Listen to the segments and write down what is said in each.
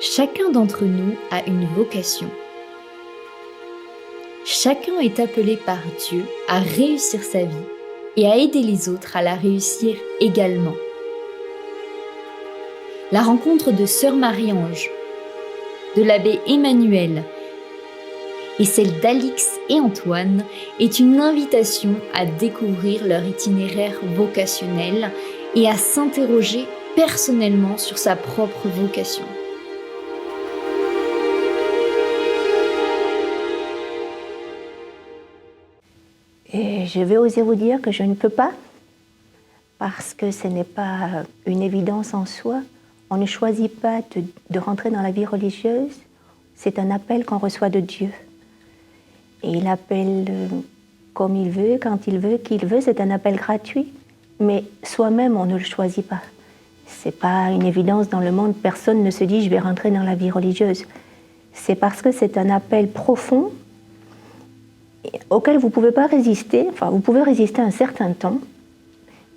Chacun d'entre nous a une vocation. Chacun est appelé par Dieu à réussir sa vie et à aider les autres à la réussir également. La rencontre de Sœur Marie-Ange, de l'abbé Emmanuel et celle d'Alix et Antoine est une invitation à découvrir leur itinéraire vocationnel et à s'interroger personnellement sur sa propre vocation. Et je vais oser vous dire que je ne peux pas, parce que ce n'est pas une évidence en soi. On ne choisit pas de rentrer dans la vie religieuse, c'est un appel qu'on reçoit de Dieu. Et il appelle comme il veut, quand il veut, qu'il veut, c'est un appel gratuit. Mais soi-même, on ne le choisit pas. C'est pas une évidence dans le monde, personne ne se dit « je vais rentrer dans la vie religieuse ». C'est parce que c'est un appel profond auquel vous ne pouvez pas résister, enfin vous pouvez résister un certain temps,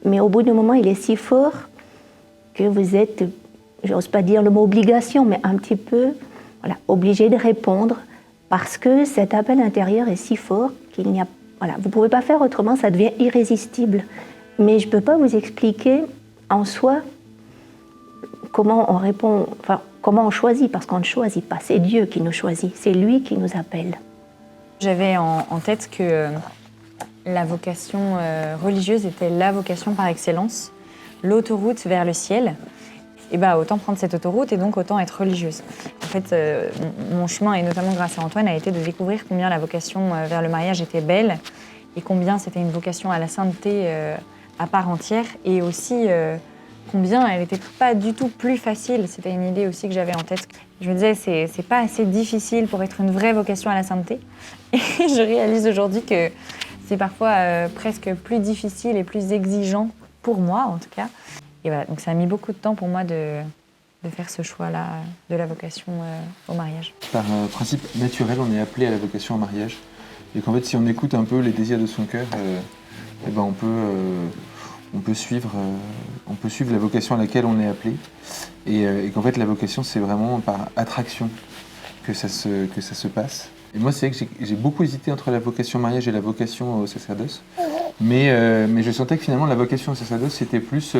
mais au bout d'un moment il est si fort que vous êtes, j'ose pas dire le mot obligation, mais un petit peu obligé de répondre parce que cet appel intérieur est si fort qu'il n'y a, vous ne pouvez pas faire autrement, ça devient irrésistible. Mais je ne peux pas vous expliquer en soi comment on répond, comment on choisit, parce qu'on ne choisit pas, c'est Dieu qui nous choisit, c'est lui qui nous appelle. J'avais en tête que la vocation religieuse était la vocation par excellence, l'autoroute vers le ciel. Et autant prendre cette autoroute et donc autant être religieuse. En fait, mon chemin, et notamment grâce à Antoine, a été de découvrir combien la vocation vers le mariage était belle et combien c'était une vocation à la sainteté à part entière et aussi combien elle n'était pas du tout plus facile. C'était une idée aussi que j'avais en tête. Je me disais, c'est pas assez difficile pour être une vraie vocation à la sainteté. Et je réalise aujourd'hui que c'est parfois presque plus difficile et plus exigeant, pour moi en tout cas. Et voilà, donc ça a mis beaucoup de temps pour moi de faire ce choix-là de la vocation au mariage. Par principe naturel, on est appelé à la vocation au mariage. Et qu'en fait, si on écoute un peu les désirs de son cœur, on peut suivre la vocation à laquelle on est appelé. Et qu'en fait, la vocation, c'est vraiment par attraction que ça se passe. Et moi, c'est vrai que j'ai beaucoup hésité entre la vocation au mariage et la vocation au sacerdoce. Mais je sentais que finalement, la vocation au sacerdoce, c'était plus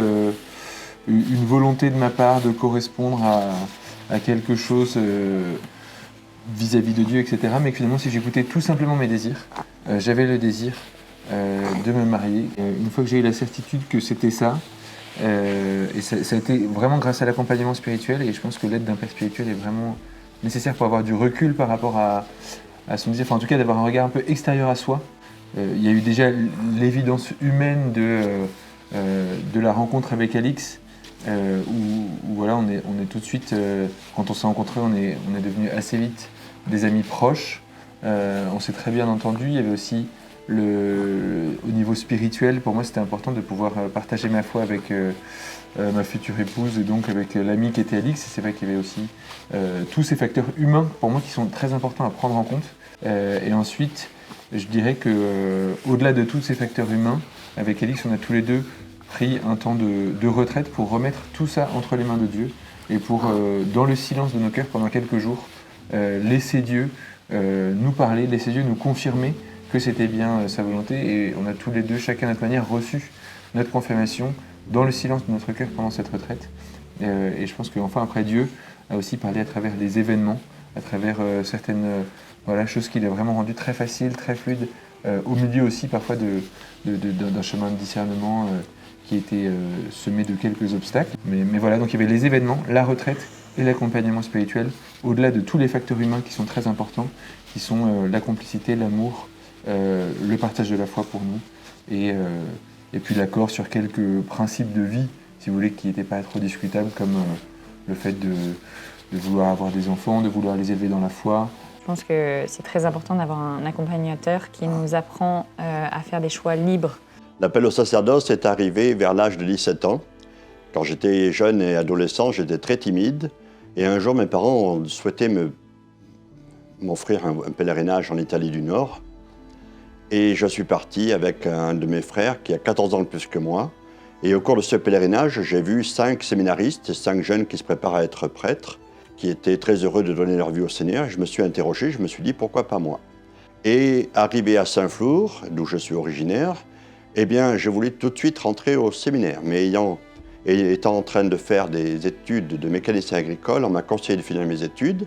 une volonté de ma part de correspondre à quelque chose vis-à-vis de Dieu, etc. Mais que finalement, si j'écoutais tout simplement mes désirs, j'avais le désir de me marier. Une fois que j'ai eu la certitude que c'était ça, et ça a été vraiment grâce à l'accompagnement spirituel, et je pense que l'aide d'un père spirituel est vraiment nécessaire pour avoir du recul par rapport à son désir, enfin en tout cas d'avoir un regard un peu extérieur à soi. Il y a eu déjà l'évidence humaine de la rencontre avec Alix, où voilà, on est tout de suite, quand on s'est rencontrés, on est devenus assez vite des amis proches. On s'est très bien entendus. Il y avait aussi au niveau spirituel, pour moi c'était important de pouvoir partager ma foi avec ma future épouse et donc avec l'ami qui était Alix. Et c'est vrai qu'il y avait aussi tous ces facteurs humains pour moi qui sont très importants à prendre en compte. Et ensuite, je dirais qu'au-delà de tous ces facteurs humains, avec Alix, on a tous les deux pris un temps de retraite pour remettre tout ça entre les mains de Dieu et pour, dans le silence de nos cœurs pendant quelques jours, laisser Dieu nous parler, laisser Dieu nous confirmer que c'était bien sa volonté. Et on a tous les deux, chacun à notre manière, reçu notre confirmation dans le silence de notre cœur pendant cette retraite. Et je pense qu'enfin, après, Dieu a aussi parlé à travers des événements, à travers certaines choses qu'il a vraiment rendues très faciles, très fluides, au milieu aussi parfois d'un chemin de discernement qui était semé de quelques obstacles. Mais voilà, donc il y avait les événements, la retraite et l'accompagnement spirituel, au-delà de tous les facteurs humains qui sont très importants, qui sont la complicité, l'amour, le partage de la foi pour nous, et puis l'accord sur quelques principes de vie, si vous voulez, qui n'étaient pas trop discutables, comme le fait de vouloir avoir des enfants, de vouloir les élever dans la foi. Je pense que c'est très important d'avoir un accompagnateur qui nous apprend à faire des choix libres. L'appel au sacerdoce est arrivé vers l'âge de 17 ans. Quand j'étais jeune et adolescent, j'étais très timide. Et un jour, mes parents ont souhaité m'offrir un pèlerinage en Italie du Nord. Et je suis parti avec un de mes frères qui a 14 ans de plus que moi. Et au cours de ce pèlerinage, j'ai vu 5 séminaristes, 5 jeunes qui se préparent à être prêtres. qui étaient très heureux de donner leur vie au Seigneur. Je me suis interrogé, je me suis dit pourquoi pas moi. Et arrivé à Saint-Flour, d'où je suis originaire, eh bien, je voulais tout de suite rentrer au séminaire. Mais étant en train de faire des études de mécanicien agricole, on m'a conseillé de finir mes études.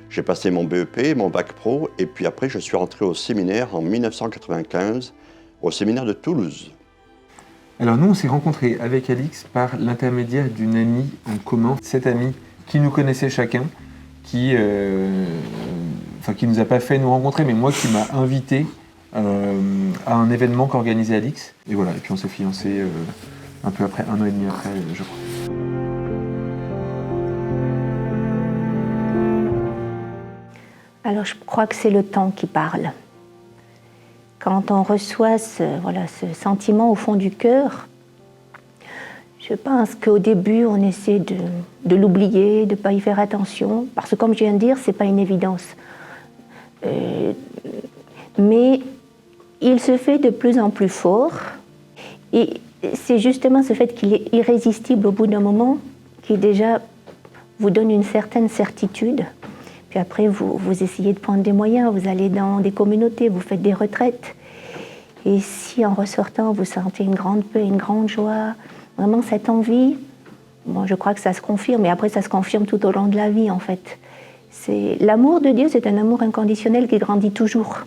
J'ai passé mon BEP, mon bac pro, et puis après, je suis rentré au séminaire en 1995, au séminaire de Toulouse. Alors nous, on s'est rencontrés avec Alix par l'intermédiaire d'une amie en commun. Cette amie qui nous connaissait chacun, qui nous a pas fait nous rencontrer, mais moi qui m'a invité à un événement qu'organisait Alix. Et voilà, et puis on s'est fiancés un peu après, 1 an et demi après, je crois. Alors je crois que c'est le temps qui parle. Quand on reçoit ce sentiment au fond du cœur, je pense qu'au début on essaie de l'oublier, de ne pas y faire attention, parce que comme je viens de dire, ce n'est pas une évidence. Mais il se fait de plus en plus fort, et c'est justement ce fait qu'il est irrésistible au bout d'un moment qui déjà vous donne une certaine certitude. Puis après, vous essayez de prendre des moyens, vous allez dans des communautés, vous faites des retraites. Et si en ressortant, vous sentez une grande paix, une grande joie, vraiment cette envie, je crois que ça se confirme. Et après, ça se confirme tout au long de la vie, en fait. L'amour de Dieu, c'est un amour inconditionnel qui grandit toujours.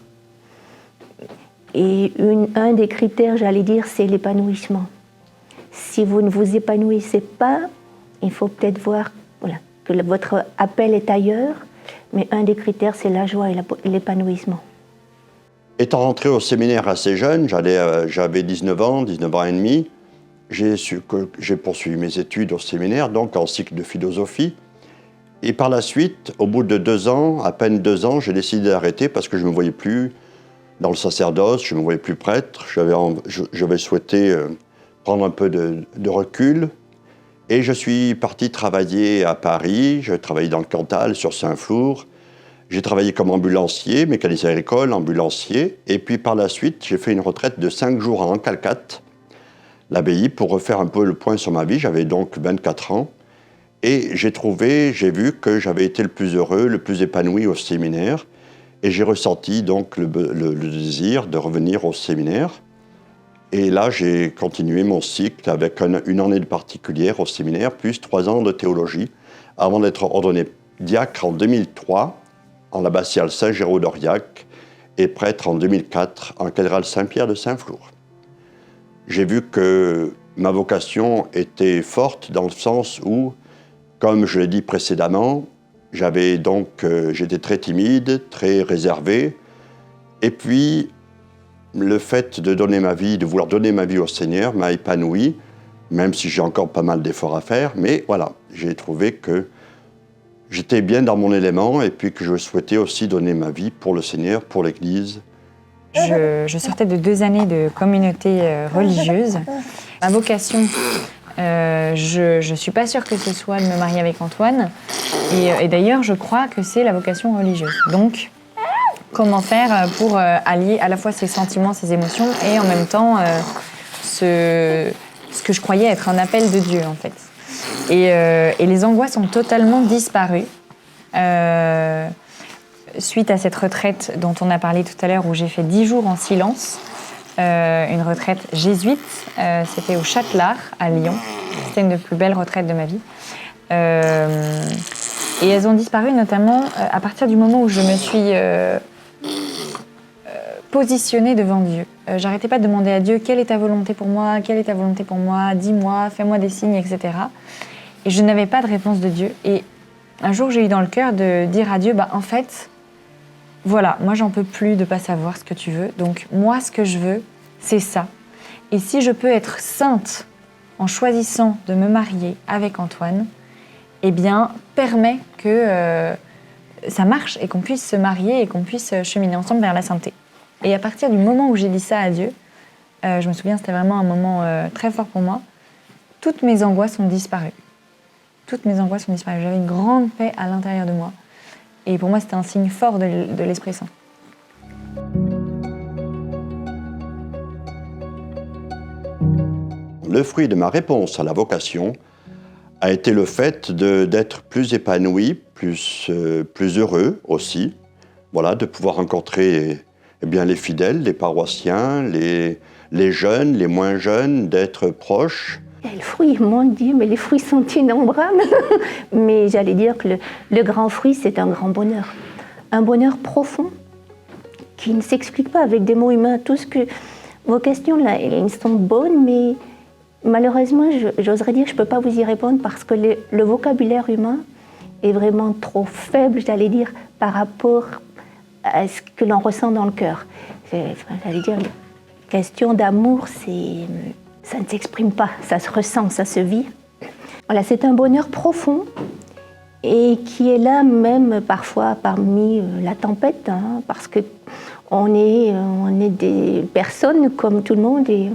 Et un des critères, j'allais dire, c'est l'épanouissement. Si vous ne vous épanouissez pas, il faut peut-être voir que votre appel est ailleurs. Mais un des critères, c'est la joie et l'épanouissement. Étant rentré au séminaire assez jeune, j'avais 19 ans et demi, j'ai poursuivi mes études au séminaire, donc en cycle de philosophie. Et par la suite, au bout de 2 ans, à peine 2 ans, j'ai décidé d'arrêter parce que je ne me voyais plus dans le sacerdoce, je ne me voyais plus prêtre. J'avais souhaité prendre un peu de recul. Et je suis parti travailler à Paris, je travaillais dans le Cantal, sur Saint-Flour. J'ai travaillé comme ambulancier, mécanicien agricole, ambulancier. Et puis par la suite, j'ai fait une retraite de 5 jours à Ancalcat, l'abbaye, pour refaire un peu le point sur ma vie. J'avais donc 24 ans. Et j'ai vu que j'avais été le plus heureux, le plus épanoui au séminaire. Et j'ai ressenti donc le désir de revenir au séminaire. Et là, j'ai continué mon cycle avec une année de particulière au séminaire, plus 3 ans de théologie, avant d'être ordonné diacre en 2003 en l'abbatiale Saint-Géraud d'Aurillac et prêtre en 2004 en cathédrale Saint-Pierre de Saint-Flour. J'ai vu que ma vocation était forte dans le sens où, comme je l'ai dit précédemment, j'étais très timide, très réservé, et puis le fait de vouloir donner ma vie au Seigneur m'a épanoui, même si j'ai encore pas mal d'efforts à faire, mais voilà, j'ai trouvé que j'étais bien dans mon élément et puis que je souhaitais aussi donner ma vie pour le Seigneur, pour l'Église. Je sortais de 2 années de communauté religieuse. Ma vocation, je ne suis pas sûre que ce soit de me marier avec Antoine, et d'ailleurs je crois que c'est la vocation religieuse. Donc, comment faire pour allier à la fois ses sentiments, ses émotions et en même temps ce que je croyais être un appel de Dieu en fait. Et les angoisses ont totalement disparu suite à cette retraite dont on a parlé tout à l'heure où j'ai fait 10 jours en silence, une retraite jésuite, c'était au Châtelard à Lyon, c'était une des plus belles retraites de ma vie. Et elles ont disparu notamment à partir du moment où je me suis positionnée devant Dieu. J'arrêtais pas de demander à Dieu quelle est ta volonté pour moi, quelle est ta volonté pour moi, dis-moi, fais-moi des signes, etc. Et je n'avais pas de réponse de Dieu. Et un jour, j'ai eu dans le cœur de dire à Dieu, en fait, voilà, moi j'en peux plus de pas savoir ce que tu veux. Donc moi, ce que je veux, c'est ça. Et si je peux être sainte en choisissant de me marier avec Antoine, eh bien, permets que ça marche et qu'on puisse se marier et qu'on puisse cheminer ensemble vers la sainteté. Et à partir du moment où j'ai dit ça à Dieu, je me souviens, c'était vraiment un moment très fort pour moi, toutes mes angoisses ont disparu. Toutes mes angoisses ont disparu. J'avais une grande paix à l'intérieur de moi. Et pour moi, c'était un signe fort de l'Esprit Saint. Le fruit de ma réponse à la vocation a été le fait d'être plus épanoui, plus heureux aussi, voilà, de pouvoir rencontrer les fidèles, les paroissiens, les jeunes, les moins jeunes, d'être proches. Et les fruits, mon Dieu, mais les fruits sont innombrables. Mais j'allais dire que le grand fruit, c'est un grand bonheur. Un bonheur profond qui ne s'explique pas avec des mots humains. Tout ce que vos questions, là, elles sont bonnes, mais malheureusement, j'oserais dire que je ne peux pas vous y répondre parce que le vocabulaire humain est vraiment trop faible, j'allais dire, par rapport à ce que l'on ressent dans le cœur. J'allais dire, question d'amour, ça ne s'exprime pas, ça se ressent, ça se vit. Voilà, c'est un bonheur profond et qui est là même parfois parmi la tempête, hein, parce que on est des personnes comme tout le monde et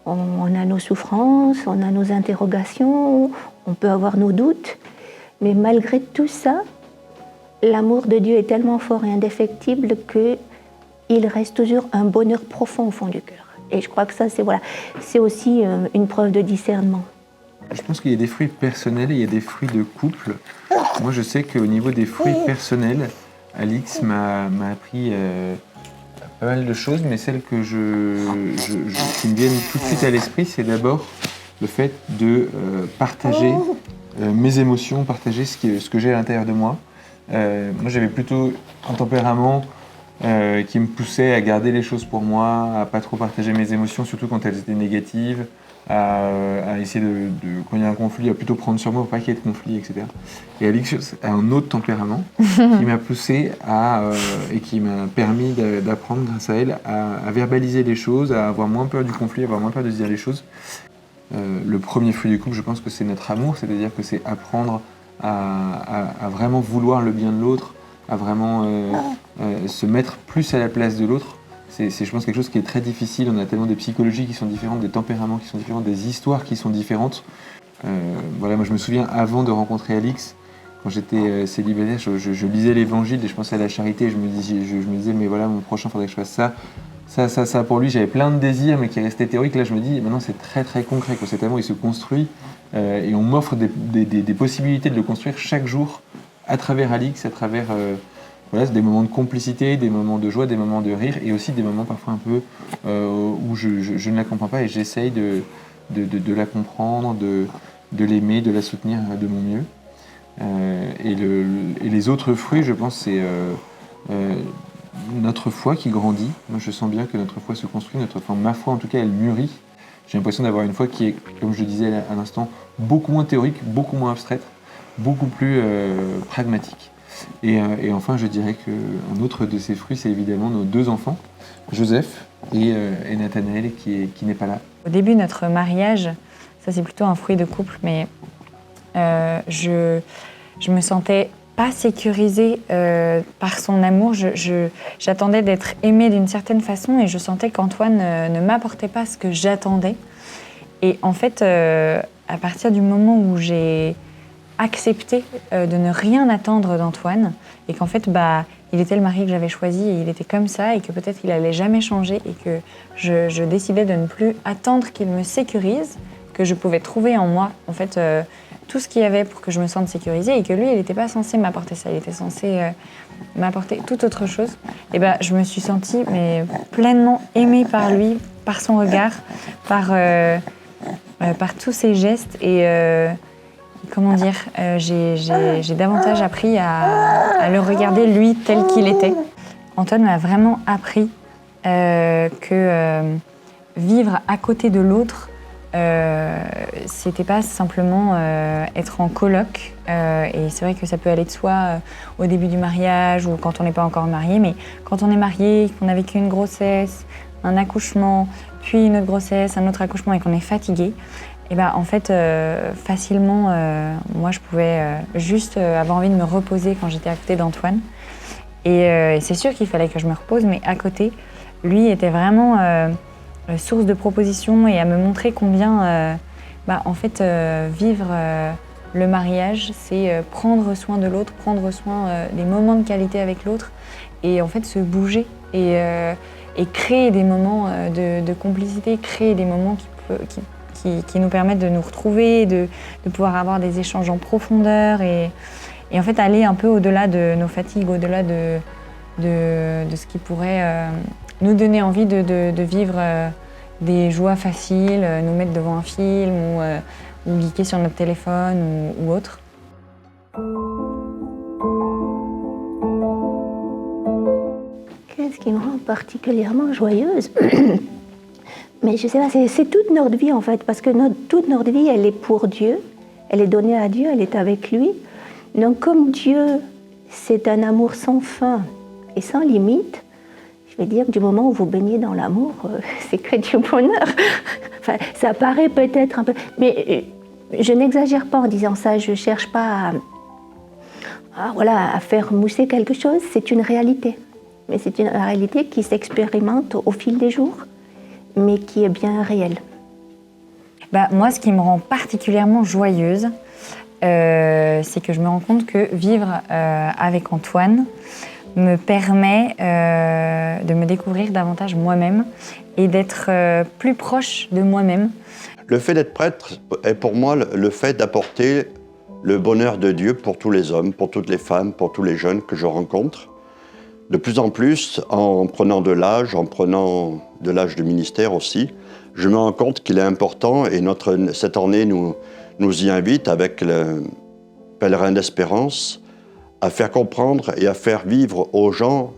on a nos souffrances, on a nos interrogations, on peut avoir nos doutes, mais malgré tout ça, l'amour de Dieu est tellement fort et indéfectible qu'il reste toujours un bonheur profond au fond du cœur. Et je crois que ça, c'est aussi une preuve de discernement. Je pense qu'il y a des fruits personnels et il y a des fruits de couple. Moi, je sais qu'au niveau des fruits personnels, Alix m'a appris pas mal de choses, mais celles qui me viennent tout de suite à l'esprit, c'est d'abord le fait de partager mes émotions, partager ce que j'ai à l'intérieur de moi. Moi, j'avais plutôt un tempérament qui me poussait à garder les choses pour moi, à pas trop partager mes émotions, surtout quand elles étaient négatives, à essayer quand il y a un conflit, à plutôt prendre sur moi pour pas qu'il y ait de conflit, etc. Et Alix a un autre tempérament qui m'a poussé et qui m'a permis d'apprendre grâce à elle à verbaliser les choses, à avoir moins peur du conflit, à avoir moins peur de se dire les choses. Le premier fruit du couple, je pense que c'est notre amour, c'est-à-dire que c'est apprendre à vraiment vouloir le bien de l'autre, à vraiment se mettre plus à la place de l'autre. C'est, je pense, quelque chose qui est très difficile. On a tellement des psychologies qui sont différentes, des tempéraments qui sont différents, des histoires qui sont différentes. Voilà, moi je me souviens, avant de rencontrer Alix, quand j'étais célibataire, je lisais l'Évangile et je pensais à la charité. Et je me disais, mais voilà, mon prochain, il faudrait que je fasse ça. Pour lui, j'avais plein de désirs, mais qui restaient théoriques. Là, je me dis, maintenant, c'est très, très concret. Cet amour, il se construit et on m'offre des possibilités de le construire chaque jour à travers Alix, à travers des moments de complicité, des moments de joie, des moments de rire et aussi des moments parfois un peu où je ne la comprends pas et j'essaye de la comprendre, de l'aimer, de la soutenir de mon mieux. Et les autres fruits, je pense, c'est notre foi qui grandit. Moi, je sens bien que notre foi se construit, ma foi en tout cas, elle mûrit. J'ai l'impression d'avoir une foi qui est, comme je le disais à l'instant, beaucoup moins théorique, beaucoup moins abstraite, beaucoup plus pragmatique. Et enfin, je dirais qu'un autre de ces fruits, c'est évidemment nos deux enfants, Joseph et Nathanaël, qui n'est pas là. Au début de notre mariage, ça c'est plutôt un fruit de couple, mais je me sentais pas sécurisée par son amour. J'attendais d'être aimée d'une certaine façon et je sentais qu'Antoine ne m'apportait pas ce que j'attendais. Et en fait, à partir du moment où j'ai accepté de ne rien attendre d'Antoine et qu'en fait, il était le mari que j'avais choisi et il était comme ça et que peut-être il allait jamais changer et que je décidais de ne plus attendre qu'il me sécurise, que je pouvais trouver en moi en fait tout ce qu'il y avait pour que je me sente sécurisée et que lui, il n'était pas censé m'apporter ça, il était censé m'apporter toute autre chose. Et je me suis sentie pleinement aimée par lui, par son regard, par tous ses gestes et comment dire, j'ai davantage appris à le regarder lui tel qu'il était. Antoine m'a vraiment appris que vivre à côté de l'autre, c'était pas simplement être en coloc. Et c'est vrai que ça peut aller de soi au début du mariage ou quand on n'est pas encore marié, mais quand on est marié, qu'on a vécu une grossesse, un accouchement, puis une autre grossesse, un autre accouchement et qu'on est fatigué, et en fait, facilement, moi, je pouvais juste avoir envie de me reposer quand j'étais à côté d'Antoine. Et c'est sûr qu'il fallait que je me repose, mais à côté, lui était vraiment source de propositions et à me montrer combien, en fait, vivre le mariage, c'est prendre soin de l'autre, prendre soin des moments de qualité avec l'autre et en fait se bouger et créer des moments de complicité, créer des moments qui nous permettent de nous retrouver, de pouvoir avoir des échanges en profondeur. Et Et en fait, aller un peu au-delà de nos fatigues, au-delà de ce qui pourrait nous donner envie de vivre des joies faciles, nous mettre devant un film ou geeker sur notre téléphone ou autre. Qu'est-ce qui me rend particulièrement joyeuse? Mais je sais pas, c'est toute notre vie en fait, parce que toute notre vie, elle est pour Dieu, elle est donnée à Dieu, elle est avec lui. Donc comme Dieu, c'est un amour sans fin et sans limite, je vais dire que du moment où vous baignez dans l'amour, c'est que du bonheur. Enfin, ça paraît peut-être un peu... Mais je n'exagère pas en disant ça, je ne cherche pas à faire mousser quelque chose, c'est une réalité. Mais c'est une réalité qui s'expérimente au fil des jours, mais qui est bien réelle. Moi, ce qui me rend particulièrement joyeuse, c'est que je me rends compte que vivre avec Antoine me permet de me découvrir davantage moi-même et d'être plus proche de moi-même. Le fait d'être prêtre est pour moi le fait d'apporter le bonheur de Dieu pour tous les hommes, pour toutes les femmes, pour tous les jeunes que je rencontre. De plus en plus, en prenant de l'âge, en prenant de l'âge de ministère aussi, je me rends compte qu'il est important, et cette année nous y invite avec le pèlerin d'espérance, à faire comprendre et à faire vivre aux gens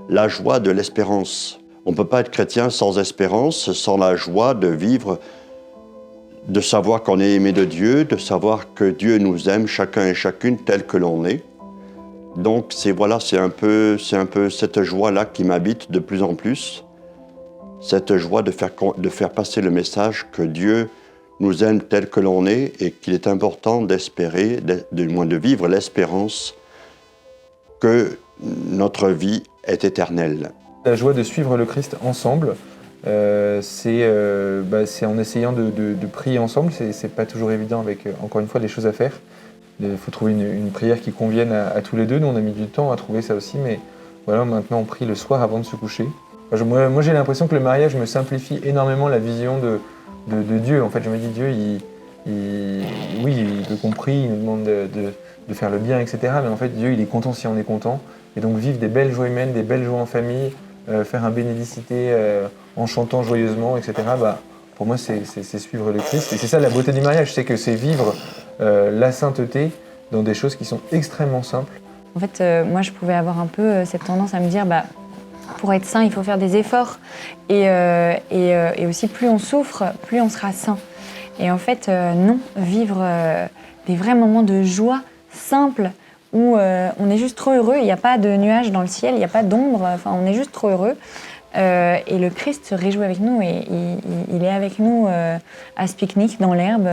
la joie de l'espérance. On ne peut pas être chrétien sans espérance, sans la joie de vivre, de savoir qu'on est aimé de Dieu, de savoir que Dieu nous aime chacun et chacune tel que l'on est. Donc c'est un peu cette joie-là qui m'habite de plus en plus, cette joie de faire passer le message que Dieu nous aime tel que l'on est et qu'il est important d'espérer, du moins de vivre l'espérance que notre vie est éternelle. La joie de suivre le Christ ensemble, c'est en essayant de prier ensemble. C'est pas toujours évident avec, encore une fois, des choses à faire. Il faut trouver une prière qui convienne à tous les deux. Nous, on a mis du temps à trouver ça aussi, mais voilà, maintenant on prie le soir avant de se coucher. Moi, j'ai l'impression que le mariage me simplifie énormément la vision de Dieu. En fait, je me dis, Dieu, il veut qu'on prie, il nous demande de faire le bien, etc. Mais en fait, Dieu, il est content si on est content. Et donc, vivre des belles joies humaines, des belles joies en famille, faire un bénédicité en chantant joyeusement, etc. Pour moi, c'est suivre le Christ. Et c'est ça la beauté du mariage, c'est que c'est vivre la sainteté dans des choses qui sont extrêmement simples. En fait, moi, je pouvais avoir un peu cette tendance à me dire, pour être saint, il faut faire des efforts. Et aussi, plus on souffre, plus on sera saint. Et en fait, non, vivre des vrais moments de joie simples où on est juste trop heureux. Il n'y a pas de nuages dans le ciel, il n'y a pas d'ombre. Enfin, on est juste trop heureux. Et le Christ se réjouit avec nous et il est avec nous à ce pique-nique dans l'herbe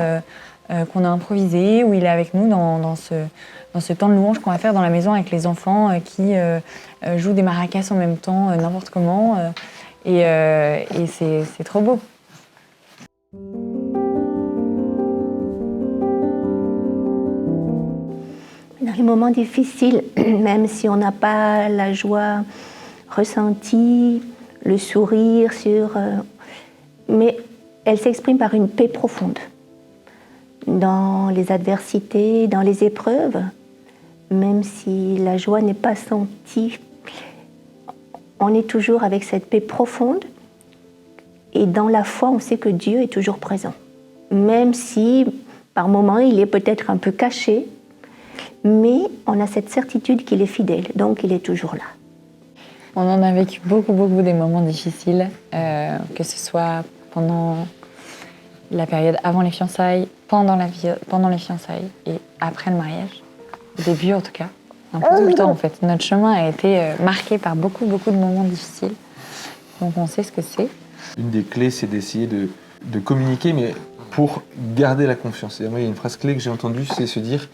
qu'on a improvisé, où il est avec nous dans ce temps de louange qu'on va faire dans la maison avec les enfants qui jouent des maracas en même temps, n'importe comment. Et c'est trop beau. Dans les moments difficiles, même si on n'a pas la joie ressentie, le sourire mais elle s'exprime par une paix profonde. Dans les adversités, dans les épreuves, même si la joie n'est pas sentie, on est toujours avec cette paix profonde. Et dans la foi, on sait que Dieu est toujours présent. Même si, par moments, il est peut-être un peu caché, mais on a cette certitude qu'il est fidèle, donc il est toujours là. On en a vécu beaucoup des moments difficiles, que ce soit pendant la période avant les fiançailles, pendant les fiançailles et après le mariage. Au début, en tout cas. Un peu tout le temps, en fait. Notre chemin a été marqué par beaucoup de moments difficiles. Donc on sait ce que c'est. Une des clés, c'est d'essayer de communiquer, mais pour garder la confiance. Et moi, il y a une phrase clé que j'ai entendue, c'est se dire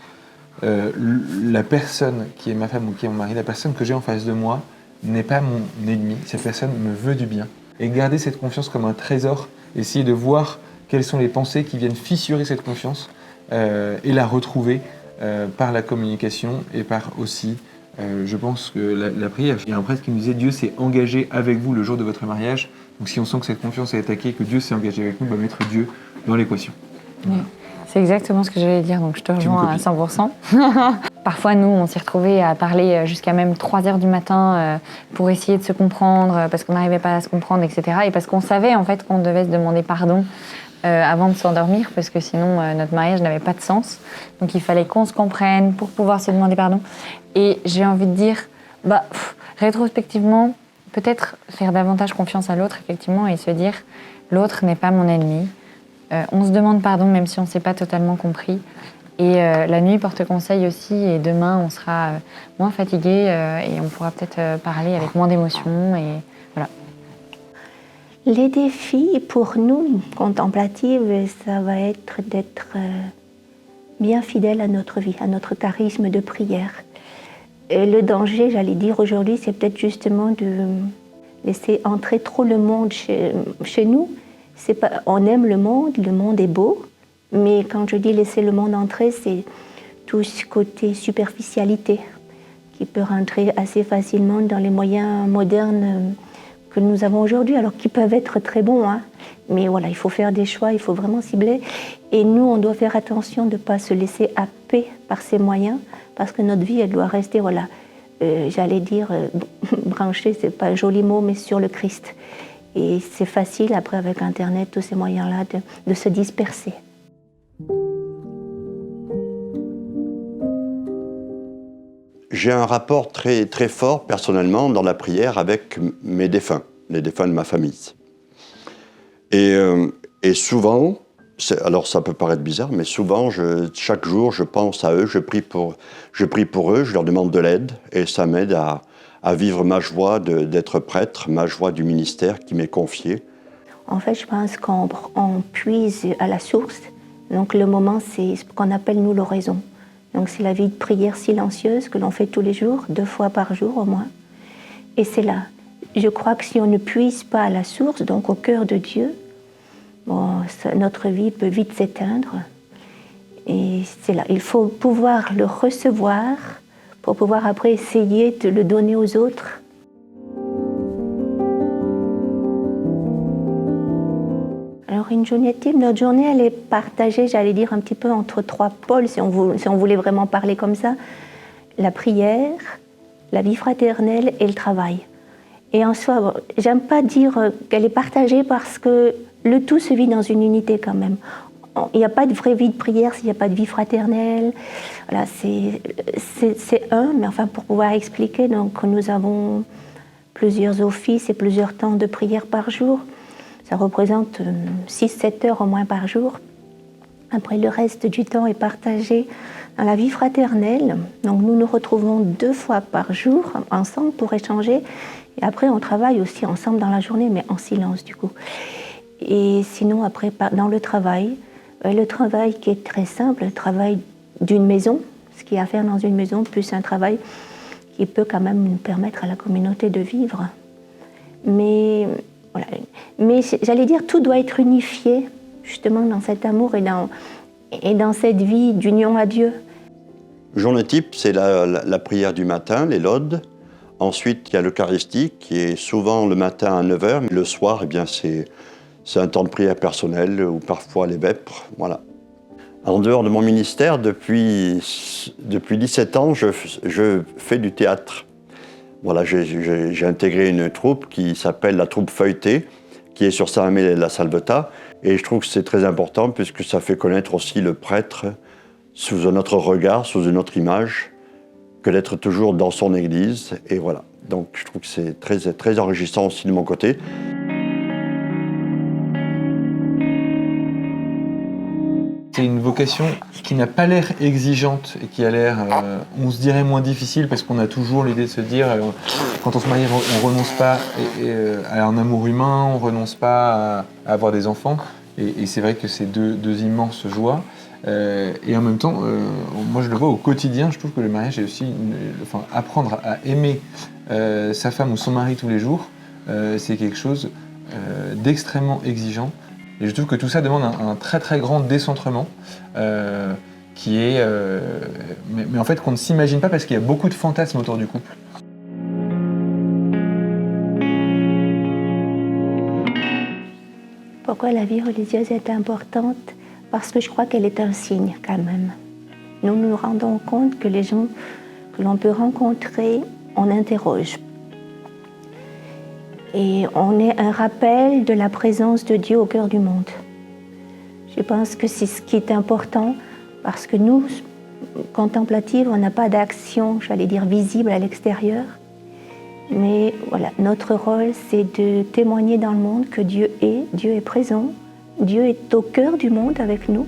la personne qui est ma femme ou qui est mon mari, la personne que j'ai en face de moi n'est pas mon ennemi. Cette personne me veut du bien. Et garder cette confiance comme un trésor, essayer de voir quelles sont les pensées qui viennent fissurer cette confiance et la retrouver par la communication et par aussi, je pense que la prière. Il y a un prêtre qui nous disait « Dieu s'est engagé avec vous le jour de votre mariage ». Donc si on sent que cette confiance est attaquée, que Dieu s'est engagé avec nous, mettre Dieu dans l'équation. Oui. C'est exactement ce que j'allais dire, donc je te rejoins à 100%. Parfois, nous, on s'est retrouvés à parler jusqu'à même 3h du matin pour essayer de se comprendre, parce qu'on n'arrivait pas à se comprendre, etc. Et parce qu'on savait en fait qu'on devait se demander pardon avant de s'endormir, parce que sinon notre mariage n'avait pas de sens. Donc il fallait qu'on se comprenne pour pouvoir se demander pardon. Et j'ai envie de dire, rétrospectivement, peut-être faire davantage confiance à l'autre, effectivement, et se dire, l'autre n'est pas mon ennemi. On se demande pardon même si on ne s'est pas totalement compris. Et la nuit porte conseil aussi, et demain on sera moins fatigué et on pourra peut-être parler avec moins d'émotions. Et voilà. Les défis pour nous, contemplatives, ça va être d'être bien fidèle à notre vie, à notre charisme de prière. Et le danger, j'allais dire aujourd'hui, c'est peut-être justement de laisser entrer trop le monde chez nous. On aime le monde est beau, mais quand je dis laisser le monde entrer, c'est tout ce côté superficialité qui peut rentrer assez facilement dans les moyens modernes que nous avons aujourd'hui, alors qui peuvent être très bons, hein. Mais voilà, il faut faire des choix, il faut vraiment cibler. Et nous, on doit faire attention de ne pas se laisser happer par ces moyens, parce que notre vie, elle doit rester, j'allais dire, branchée, c'est pas un joli mot, mais sur le Christ. Et c'est facile, après, avec Internet, tous ces moyens-là, de se disperser. J'ai un rapport très, très fort, personnellement, dans la prière avec mes défunts, les défunts de ma famille. Et souvent, alors ça peut paraître bizarre, mais souvent, chaque jour, je pense à eux, je prie pour eux, je leur demande de l'aide, et ça m'aide à vivre ma joie d'être prêtre, ma joie du ministère qui m'est confié. En fait, je pense qu'on puise à la source. Donc le moment, c'est ce qu'on appelle, nous, l'oraison. Donc c'est la vie de prière silencieuse que l'on fait tous les jours, 2 fois par jour au moins. Et c'est là. Je crois que si on ne puise pas à la source, donc au cœur de Dieu, notre vie peut vite s'éteindre. Et c'est là. Il faut pouvoir le recevoir pour pouvoir après essayer de le donner aux autres. Alors une journée type, notre journée, elle est partagée, j'allais dire, un petit peu entre 3 pôles, si on voulait vraiment parler comme ça. La prière, la vie fraternelle et le travail. Et en soi, j'aime pas dire qu'elle est partagée parce que le tout se vit dans une unité quand même. Il n'y a pas de vraie vie de prière s'il n'y a pas de vie fraternelle. Voilà, c'est un, mais enfin pour pouvoir expliquer, donc nous avons plusieurs offices et plusieurs temps de prière par jour. Ça représente 6-7 heures au moins par jour. Après, le reste du temps est partagé dans la vie fraternelle. Donc nous nous retrouvons 2 fois par jour ensemble pour échanger. Et après, on travaille aussi ensemble dans la journée, mais en silence du coup. Et sinon, après, dans le travail qui est très simple, le travail d'une maison, ce qu'il y a à faire dans une maison, plus un travail qui peut quand même nous permettre à la communauté de vivre. Mais voilà. Mais j'allais dire, tout doit être unifié, justement, dans cet amour et dans cette vie d'union à Dieu. Journée type, c'est la prière du matin, les laudes. Ensuite, il y a l'Eucharistie, qui est souvent le matin à 9h. Le soir, eh bien, c'est un temps de prière personnel, ou parfois les vêpres, voilà. En dehors de mon ministère, depuis 17 ans, je fais du théâtre. Voilà, j'ai intégré une troupe qui s'appelle la troupe Feuilletée, qui est sur Saint-Amélie-la-Salvetat. Et je trouve que c'est très important puisque ça fait connaître aussi le prêtre sous un autre regard, sous une autre image, que d'être toujours dans son église. Et voilà, donc je trouve que c'est très, très enrichissant aussi de mon côté. C'est une vocation qui n'a pas l'air exigeante et qui a l'air, on se dirait, moins difficile parce qu'on a toujours l'idée de se dire, quand on se marie, on renonce pas à un amour humain, on renonce pas à avoir des enfants. Et c'est vrai que c'est deux immenses joies. Et en même temps, moi je le vois au quotidien, je trouve que le mariage est aussi, apprendre à aimer sa femme ou son mari tous les jours, c'est quelque chose d'extrêmement exigeant. Et je trouve que tout ça demande un très très grand décentrement qui est, mais en fait qu'on ne s'imagine pas parce qu'il y a beaucoup de fantasmes autour du couple. Pourquoi la vie religieuse est importante? Parce que je crois qu'elle est un signe quand même. nous nous rendons compte que les gens que l'on peut rencontrer, on interroge. Et on est un rappel de la présence de Dieu au cœur du monde. Je pense que c'est ce qui est important, parce que nous, contemplatives, on n'a pas d'action, j'allais dire, visible à l'extérieur. Mais voilà, notre rôle, c'est de témoigner dans le monde que Dieu est présent, Dieu est au cœur du monde avec nous,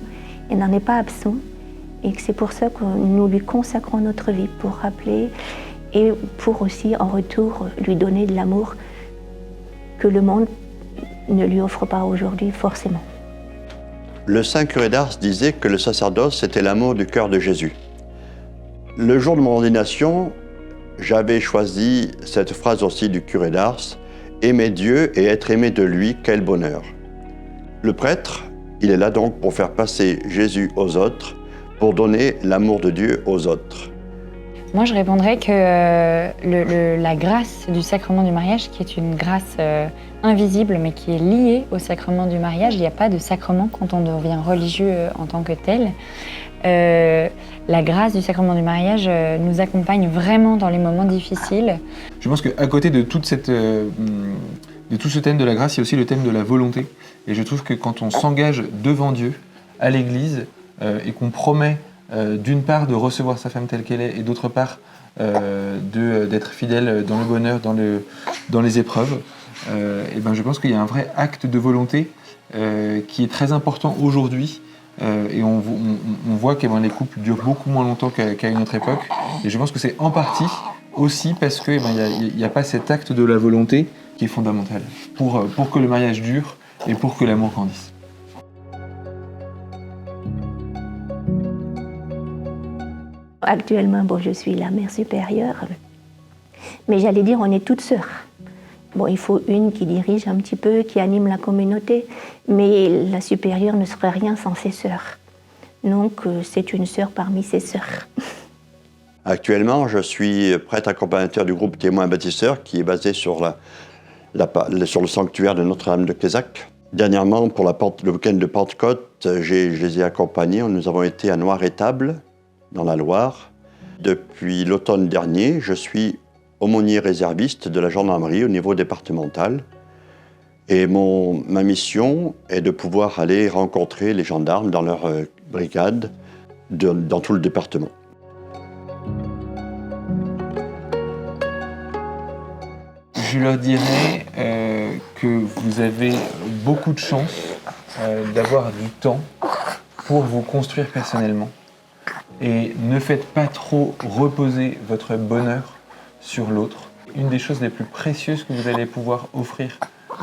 et n'en est pas absent. Et que c'est pour ça que nous lui consacrons notre vie, pour rappeler et pour aussi, en retour, lui donner de l'amour que le monde ne lui offre pas aujourd'hui, forcément. Le saint curé d'Ars disait que le sacerdoce, c'était l'amour du cœur de Jésus. Le jour de mon ordination, j'avais choisi cette phrase aussi du curé d'Ars, « Aimer Dieu et être aimé de lui, quel bonheur !» Le prêtre, il est là donc pour faire passer Jésus aux autres, pour donner l'amour de Dieu aux autres. Moi, je répondrais que la grâce du sacrement du mariage, qui est une grâce invisible, mais qui est liée au sacrement du mariage, il n'y a pas de sacrement quand on devient religieux en tant que tel. La grâce du sacrement du mariage nous accompagne vraiment dans les moments difficiles. Je pense qu'à côté de tout ce thème de la grâce, il y a aussi le thème de la volonté. Et je trouve que quand on s'engage devant Dieu, à l'Église, et qu'on promet d'une part de recevoir sa femme telle qu'elle est, et d'autre part d'être fidèle dans le bonheur, dans les épreuves, et ben je pense qu'il y a un vrai acte de volonté qui est très important aujourd'hui. Et on voit que les couples durent beaucoup moins longtemps qu'à une autre époque. Et je pense que c'est en partie aussi parce qu'il n'y a pas cet acte de la volonté qui est fondamental pour que le mariage dure et pour que l'amour grandisse. Actuellement, je suis la mère supérieure, mais j'allais dire, on est toutes sœurs. Il faut une qui dirige un petit peu, qui anime la communauté, mais la supérieure ne serait rien sans ses sœurs. Donc, c'est une sœur parmi ses sœurs. Actuellement, je suis prêtre accompagnateur du groupe Témoins Bâtisseurs, qui est basé sur le sanctuaire de Notre-Dame de Clézac. Dernièrement, pour le week-end de Pentecôte, je les ai accompagnés. Nous avons été à Noir-Étable, dans la Loire. Depuis l'automne dernier, je suis aumônier réserviste de la gendarmerie au niveau départemental. Et ma mission est de pouvoir aller rencontrer les gendarmes dans leur brigade, dans tout le département. Je leur dirais que vous avez beaucoup de chance d'avoir du temps pour vous construire personnellement. Et ne faites pas trop reposer votre bonheur sur l'autre. Une des choses les plus précieuses que vous allez pouvoir offrir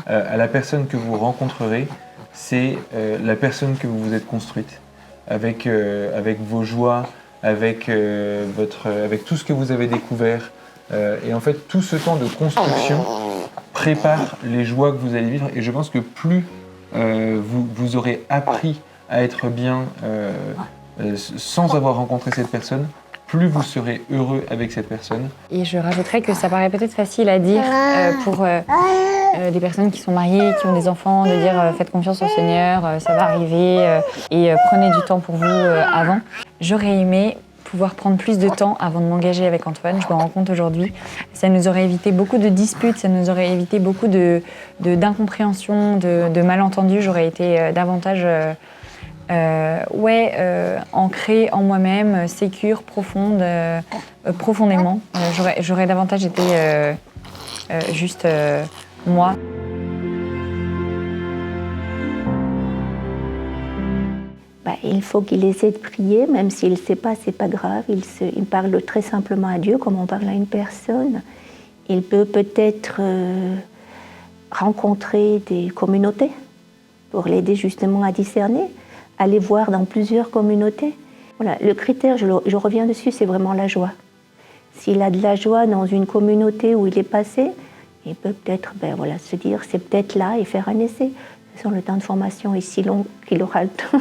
à la personne que vous rencontrerez, c'est la personne que vous vous êtes construite, avec vos joies, avec tout ce que vous avez découvert. Et en fait, tout ce temps de construction prépare les joies que vous allez vivre. Et je pense que plus vous aurez appris à être bien sans avoir rencontré cette personne, plus vous serez heureux avec cette personne. Et je rajouterais que ça paraît peut-être facile à dire pour les personnes qui sont mariées, qui ont des enfants, de dire faites confiance au Seigneur, ça va arriver, et prenez du temps pour vous avant. J'aurais aimé pouvoir prendre plus de temps avant de m'engager avec Antoine, je me rends compte aujourd'hui. Ça nous aurait évité beaucoup de disputes, ça nous aurait évité beaucoup d'incompréhensions, de malentendus. J'aurais été davantage ancrée en moi-même, sécure, profonde, profondément. J'aurais davantage été juste moi. Il faut qu'il essaie de prier, même s'il ne sait pas, c'est pas grave. Il parle très simplement à Dieu, comme on parle à une personne. Il peut peut-être rencontrer des communautés pour l'aider justement à discerner, aller voir dans plusieurs communautés. Voilà, le critère, je reviens dessus, c'est vraiment la joie. S'il a de la joie dans une communauté où il est passé, il peut peut-être se dire c'est peut-être là et faire un essai. Le temps de formation est si long qu'il aura le temps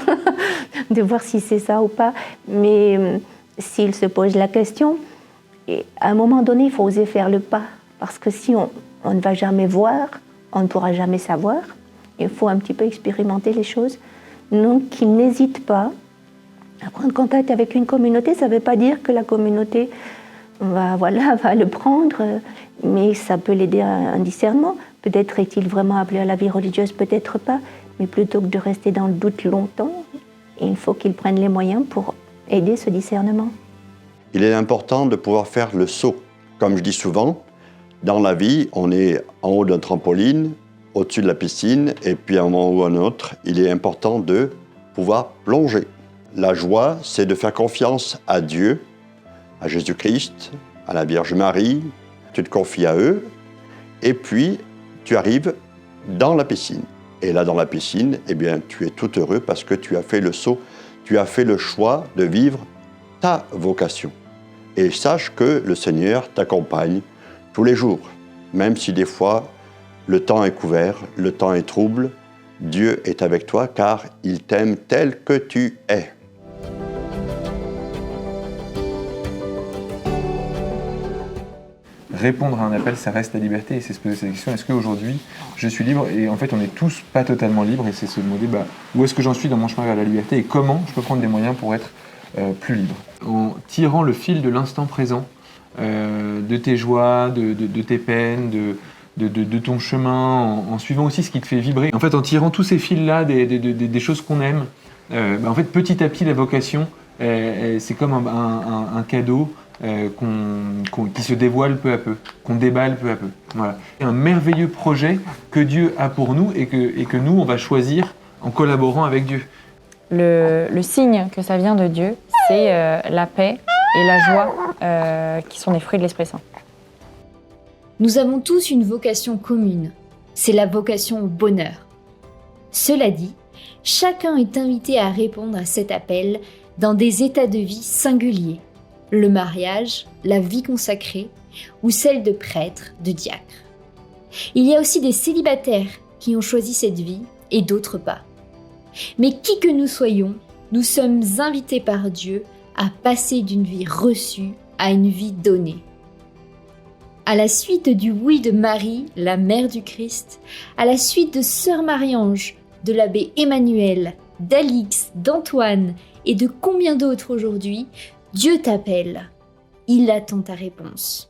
de voir si c'est ça ou pas. Mais s'il se pose la question, et à un moment donné, il faut oser faire le pas. Parce que si on ne va jamais voir, on ne pourra jamais savoir. Il faut un petit peu expérimenter les choses. Donc, qu'il n'hésite pas Prendre contact avec une communauté, ça ne veut pas dire que la communauté va le prendre, mais ça peut l'aider à un discernement. Peut-être est-il vraiment appelé à la vie religieuse, peut-être pas, mais plutôt que de rester dans le doute longtemps, il faut qu'il prenne les moyens pour aider ce discernement. Il est important de pouvoir faire le saut. Comme je dis souvent, dans la vie, on est en haut d'un trampoline, au-dessus de la piscine, et puis à un moment ou à un autre, il est important de pouvoir plonger. La joie, c'est de faire confiance à Dieu, à Jésus-Christ, à la Vierge Marie. Tu te confies à eux, et puis tu arrives dans la piscine. Et là, dans la piscine, eh bien, tu es tout heureux parce que tu as fait le saut, tu as fait le choix de vivre ta vocation. Et sache que le Seigneur t'accompagne tous les jours, même si des fois le temps est couvert, le temps est trouble, Dieu est avec toi car il t'aime tel que tu es. Répondre à un appel, ça reste la liberté, et c'est se poser cette question, est-ce qu'aujourd'hui je suis libre? Et en fait, on n'est tous pas totalement libres, et c'est se demander où est-ce que j'en suis dans mon chemin vers la liberté, et comment je peux prendre des moyens pour être plus libre. En tirant le fil de l'instant présent, de tes joies, de tes peines, de ton chemin, en suivant aussi ce qui te fait vibrer. En fait, en tirant tous ces fils-là des choses qu'on aime, en fait, petit à petit, la vocation, c'est comme un cadeau qui se dévoile peu à peu, qu'on déballe peu à peu. Voilà. C'est un merveilleux projet que Dieu a pour nous et que nous, on va choisir en collaborant avec Dieu. Le signe que ça vient de Dieu, c'est la paix et la joie qui sont les fruits de l'Esprit Saint. Nous avons tous une vocation commune, c'est la vocation au bonheur. Cela dit, chacun est invité à répondre à cet appel dans des états de vie singuliers, le mariage, la vie consacrée ou celle de prêtre, de diacre. Il y a aussi des célibataires qui ont choisi cette vie et d'autres pas. Mais qui que nous soyons, nous sommes invités par Dieu à passer d'une vie reçue à une vie donnée. À la suite du oui de Marie, la mère du Christ, à la suite de Sœur Marie-Ange, de l'abbé Emmanuel, d'Alix, d'Antoine et de combien d'autres aujourd'hui, Dieu t'appelle. Il attend ta réponse.